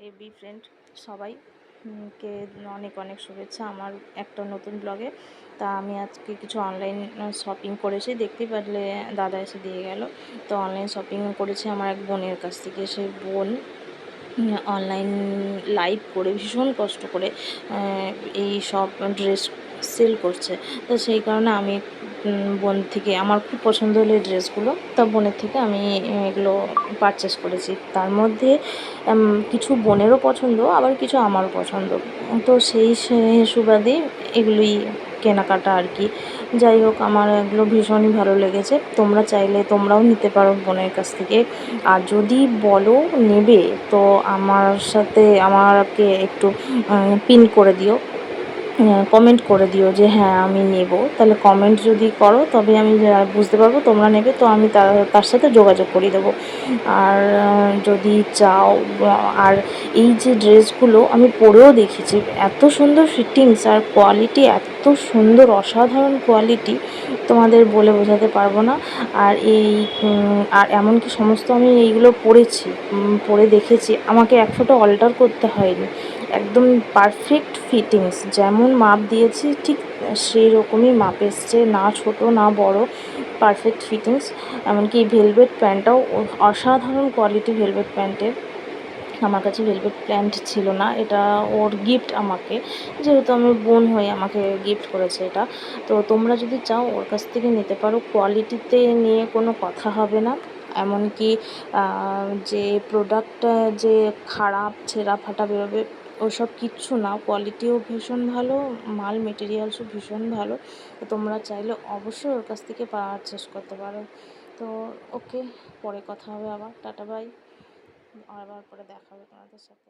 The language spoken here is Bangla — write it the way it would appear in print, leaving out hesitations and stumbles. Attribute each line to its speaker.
Speaker 1: এবি ফ্রেন্ড সবাই কে অনেক অনেক শুভেচ্ছা আমার একটা নতুন ব্লগে। তা আমি আজকে কিছু অনলাইন শপিং করেছি, দেখতেই পারলে দাদা এসে দিয়ে গেল। তো অনলাইন শপিং করেছি আমার এক বোনের কাছ থেকে। সেই বোন অনলাইন লাইভ করে ভীষণ কষ্ট করে এই সব ড্রেস সেল করছে। তো সেই কারণে আমি বোন থেকে আমার খুব পছন্দ হলো এই ড্রেসগুলো, তা বোনের থেকে আমি এগুলো পারচেস করেছি। তার মধ্যে কিছু বোনেরও পছন্দ, আবার কিছু আমারও পছন্দ। তো সেই সুবাদে এগুলোই কেনাকাটা আর কি। যাই হোক, আমার এগুলো ভীষণই ভালো লেগেছে। তোমরা চাইলে তোমরাও নিতে পারো বোনের কাছ থেকে। আর যদি বলো নেবে, তো আমার সাথে আমাকে একটু পিন করে দিও, কমেন্ট করে দিও যে হ্যাঁ আমি নেব। তাহলে কমেন্ট যদি করো তবে আমি বুঝতে পারবো তোমরা নেবে, তো আমি তার সাথে যোগাযোগ করিয়ে দেবো। আর যদি চাও, আর এই যে ড্রেসগুলো আমি পরেও দেখেছি, এত সুন্দর ফিটিংস আর কোয়ালিটি, এত সুন্দর অসাধারণ কোয়ালিটি, তোমাদের বলে বোঝাতে পারবো না। আর আর এমনকি সমস্ত আমি এইগুলো পরেছি, পরে দেখেছি, আমাকে এক ফোঁটা অল্টার করতে হয়নি। একদম পারফেক্ট ফিটিংস, যেমন মাপ দিয়েছি ঠিক সেই রকমই মাপ এসছে, না ছোট না বড়, পারফেক্ট ফিটিংস। এমনকি ভেলভেট প্যান্টটাও অসাধারণ কোয়ালিটি ভেলভেট প্যান্টের। আমার কাছে ভেলভেট প্যান্ট ছিল না, এটা ওর গিফট আমাকে, যেহেতু আমি বোন হয়ে আমাকে গিফট করেছে এটা। তো তোমরা যদি চাও ওর কাছ থেকে নিতে পারো, কোয়ালিটিতে নিয়ে কোনো কথা হবে না। এমনকি যে প্রোডাক্টটা যে খারাপ ছেঁড়া ফাটা বেরোবে ওসব কিচ্ছু না, কোয়ালিটিও ভীষণ ভালো, মাল মেটেরিয়ালসও ভীষণ ভালো। তো তোমরা চাইলে অবশ্যই ওর কাছ থেকে পারচেস করতে পারো। তো ওকে, পরে কথা হবে আবার, টাটা বাই, আবার পরে দেখা হবে তোমাদের সাথে।